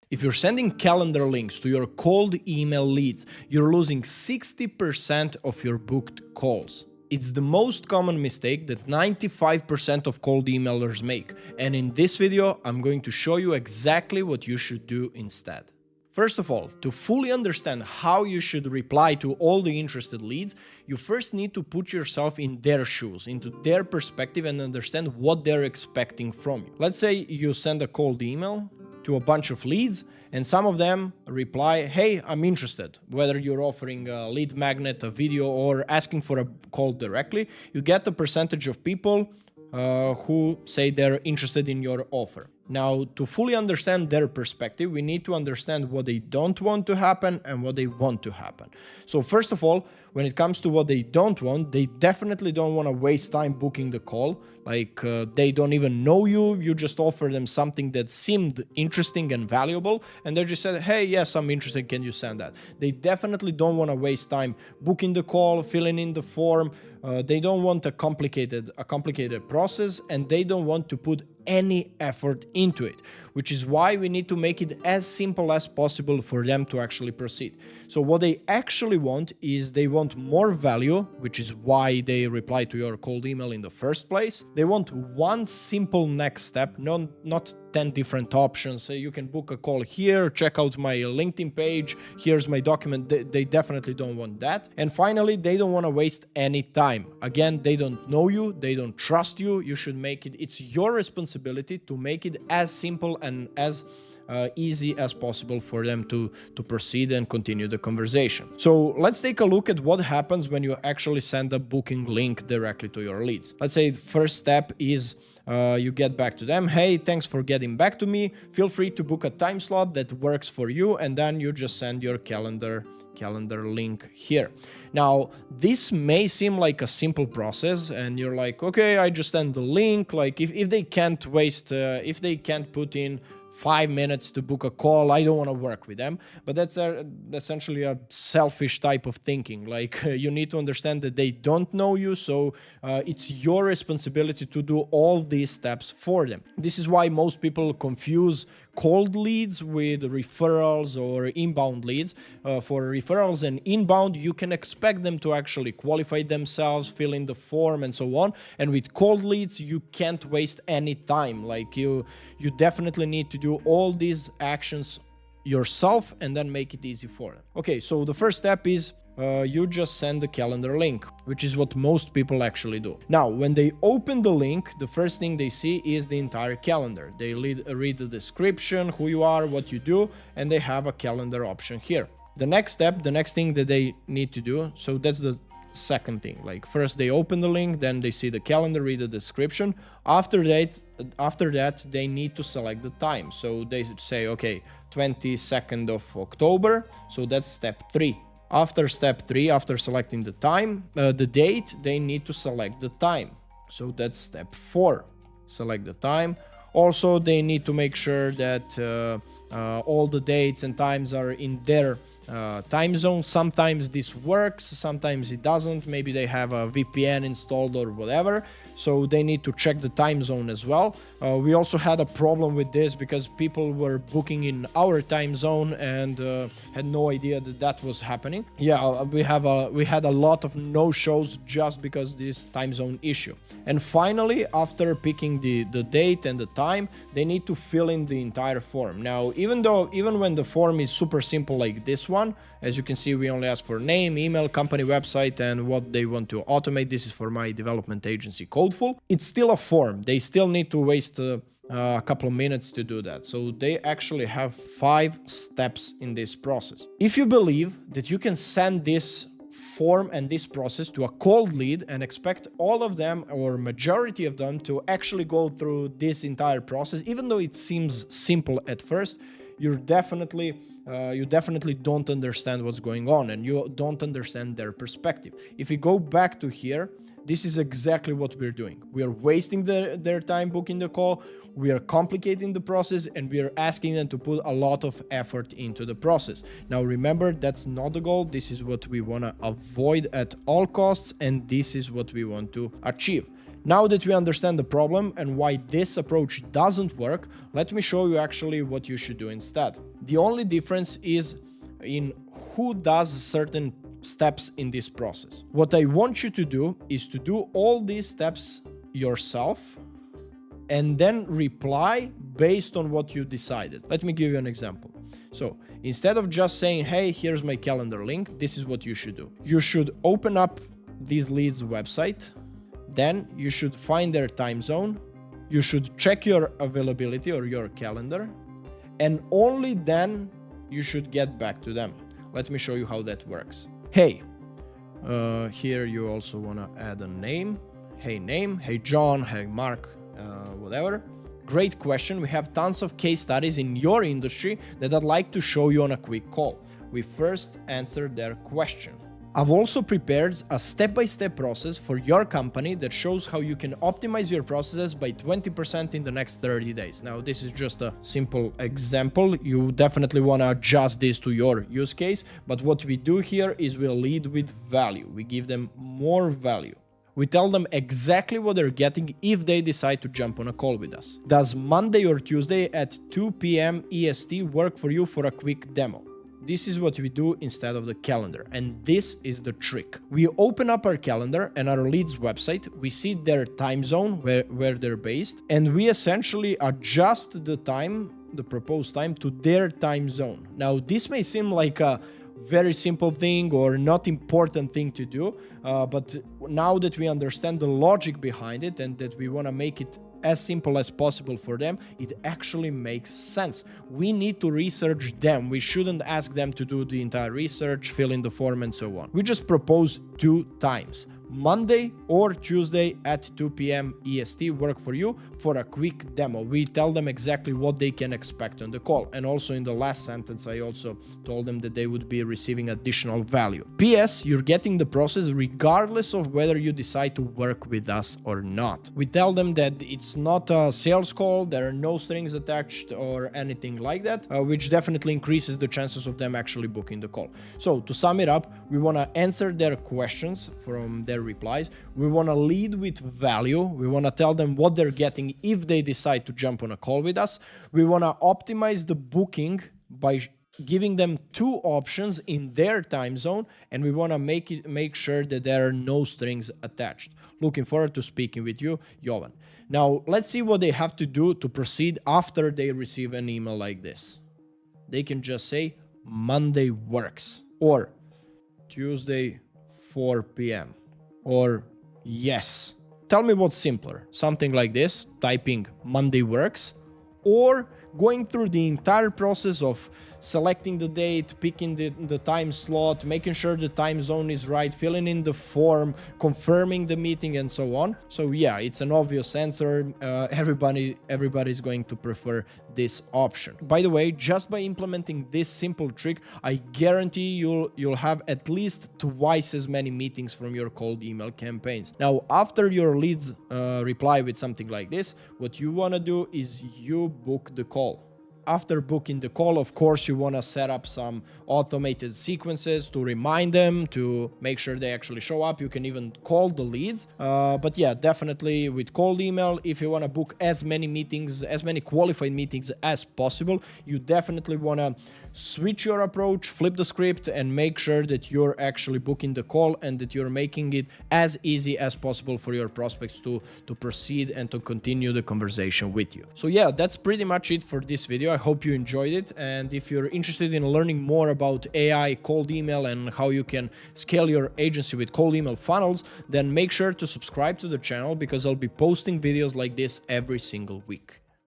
If you're sending calendar links to your cold email leads, you're losing 60% of your booked calls. It's the most common mistake that 95% of cold emailers make, and in this video, I'm going to show you exactly what you should do instead. First of all, to fully understand how you should reply to all the interested leads, you first need to put yourself in their shoes, into their perspective, and understand what they're expecting from you. Let's say you send a cold email to a bunch of leads, and some of them reply, hey, I'm interested. Whether you're offering a lead magnet, a video, or asking for a call directly, you get a percentage of people who say they're interested in your offer. Now, to fully understand their perspective, we need to understand what they don't want to happen and what they want to happen. So first of all, when it comes to what they don't want, they definitely don't want to waste time booking the call. Like they don't even know you, you just offer them something that seemed interesting and valuable, and they just said, hey, yes, I'm interested, can you send that? They definitely don't want to waste time booking the call, filling in the form. They don't want a complicated process, and they don't want to put any effort into it, which is why we need to make it as simple as possible for them to actually proceed. So what they actually want is they want more value, which is why they reply to your cold email in the first place. They want one simple next step, not 10 different options. So you can book a call here, check out my LinkedIn page, here's my document. They definitely don't want that. And finally, they don't want to waste any time. Again, they don't know you, they don't trust you. You should make it, it's your responsibility to make it as simple and as easy as possible for them to proceed and continue the conversation. So let's take a look at what happens when you actually send a booking link directly to your leads. Let's say the first step is you get back to them. Hey, thanks for getting back to me. Feel free to book a time slot that works for you, and then you just send your calendar link here. Now, this may seem like a simple process, and you're like, okay, I just send the link. Like if they can't if they can't put in 5 minutes to book a call, I don't want to work with them. But that's essentially a selfish type of thinking. Like you need to understand that they don't know you, so it's your responsibility to do all these steps for them. This is why most people confuse cold leads with referrals or inbound leads. For referrals and inbound, you can expect them to actually qualify themselves, fill in the form, and so on. And with cold leads, you can't waste any time. Like you definitely need to do all these actions yourself and then make it easy for them. Okay, so the first step is you just send the calendar link, which is what most people actually do. Now, when they open the link, the first thing they see is the entire calendar. They read the description, who you are, what you do, and they have a calendar option here. The next step, the next thing that they need to do, so that's the second thing. Like first they open the link, then they see the calendar, read the description. After that, they need to select the time. So they say, okay, 22nd of October. So that's step 3. After step 3, after selecting the time, the date, they need to select the time. So that's step 4. Select the time. Also, they need to make sure that all the dates and times are in their time zone. Sometimes this works, sometimes it doesn't. Maybe they have a VPN installed or whatever, so they need to check the time zone as well. We also had a problem with this because people were booking in our time zone and had no idea that that was happening. Yeah, we had a lot of no-shows just because this time zone issue. And finally, after picking the date and the time, they need to fill in the entire form. Now, even when the form is super simple like this one, as you can see, we only ask for name, email, company website, and what they want to automate. This is for my development agency, Codeful. It's still a form. They still need to waste a couple of minutes to do that. So they actually have 5 steps in this process. If you believe that you can send this form and this process to a cold lead and expect all of them or majority of them to actually go through this entire process, even though it seems simple at first, you definitely don't understand what's going on, and you don't understand their perspective. If we go back to here, this is exactly what we're doing. We are wasting their time booking the call, we are complicating the process, and we are asking them to put a lot of effort into the process. Now remember, that's not the goal. This is what we want to avoid at all costs, and this is what we want to achieve. Now that we understand the problem and why this approach doesn't work, let me show you actually what you should do instead. The only difference is in who does certain steps in this process. What I want you to do is to do all these steps yourself and then reply based on what you decided. Let me give you an example. So instead of just saying, hey, here's my calendar link, this is what you should do. You should open up these leads website. Then you should find their time zone. You should check your availability or your calendar. And only then you should get back to them. Let me show you how that works. Hey, here you also want to add a name. Hey, name. Hey, John. Hey, Mark. Whatever. Great question. We have tons of case studies in your industry that I'd like to show you on a quick call. We first answer their question. I've also prepared a step-by-step process for your company that shows how you can optimize your processes by 20% in the next 30 days. Now, this is just a simple example. You definitely want to adjust this to your use case. But what we do here is we lead with value. We give them more value. We tell them exactly what they're getting if they decide to jump on a call with us. Does Monday or Tuesday at 2 p.m. EST work for you for a quick demo? This is what we do instead of the calendar, and this is the trick. We open up our calendar and our leads website, we see their time zone, where they're based, and we essentially adjust the time, the proposed time, to their time zone. Now, this may seem like a very simple thing or not important thing to do, but now that we understand the logic behind it and that we want to make it as simple as possible for them, it actually makes sense. We need to research them. We shouldn't ask them to do the entire research, fill in the form, and so on. We just propose 2 times. Monday or Tuesday at 2 p.m. EST work for you for a quick demo. We tell them exactly what they can expect on the call. And also in the last sentence, I also told them that they would be receiving additional value. P.S. You're getting the process regardless of whether you decide to work with us or not. We tell them that it's not a sales call, there are no strings attached or anything like that, which definitely increases the chances of them actually booking the call. So to sum it up, we want to answer their questions from their replies. We want to lead with value. We want to tell them what they're getting if they decide to jump on a call with us. We want to optimize the booking by giving them 2 options in their time zone, and we want to make sure that there are no strings attached. Looking forward to speaking with you, Jovan. Now, let's see what they have to do to proceed after they receive an email like this. They can just say, Monday works, or Tuesday, 4 p.m. or yes. Tell me what's simpler. Something like this, typing Monday works, or going through the entire process of selecting the date, picking the time slot, making sure the time zone is right, filling in the form, confirming the meeting, and so on. So yeah, it's an obvious answer. Everybody's going to prefer this option. By the way, just by implementing this simple trick, I guarantee you'll have at least twice as many meetings from your cold email campaigns. Now, after your leads reply with something like this, what you want to do is you book the call. After booking the call, of course, you want to set up some automated sequences to remind them, to make sure they actually show up. You can even call the leads. But yeah, definitely with cold email, if you want to book as many meetings, as many qualified meetings as possible, you definitely want to switch your approach, flip the script, and make sure that you're actually booking the call and that you're making it as easy as possible for your prospects to proceed and to continue the conversation with you. So yeah, that's pretty much it for this video. I hope you enjoyed it. And if you're interested in learning more about AI, cold email, and how you can scale your agency with cold email funnels, then make sure to subscribe to the channel because I'll be posting videos like this every single week.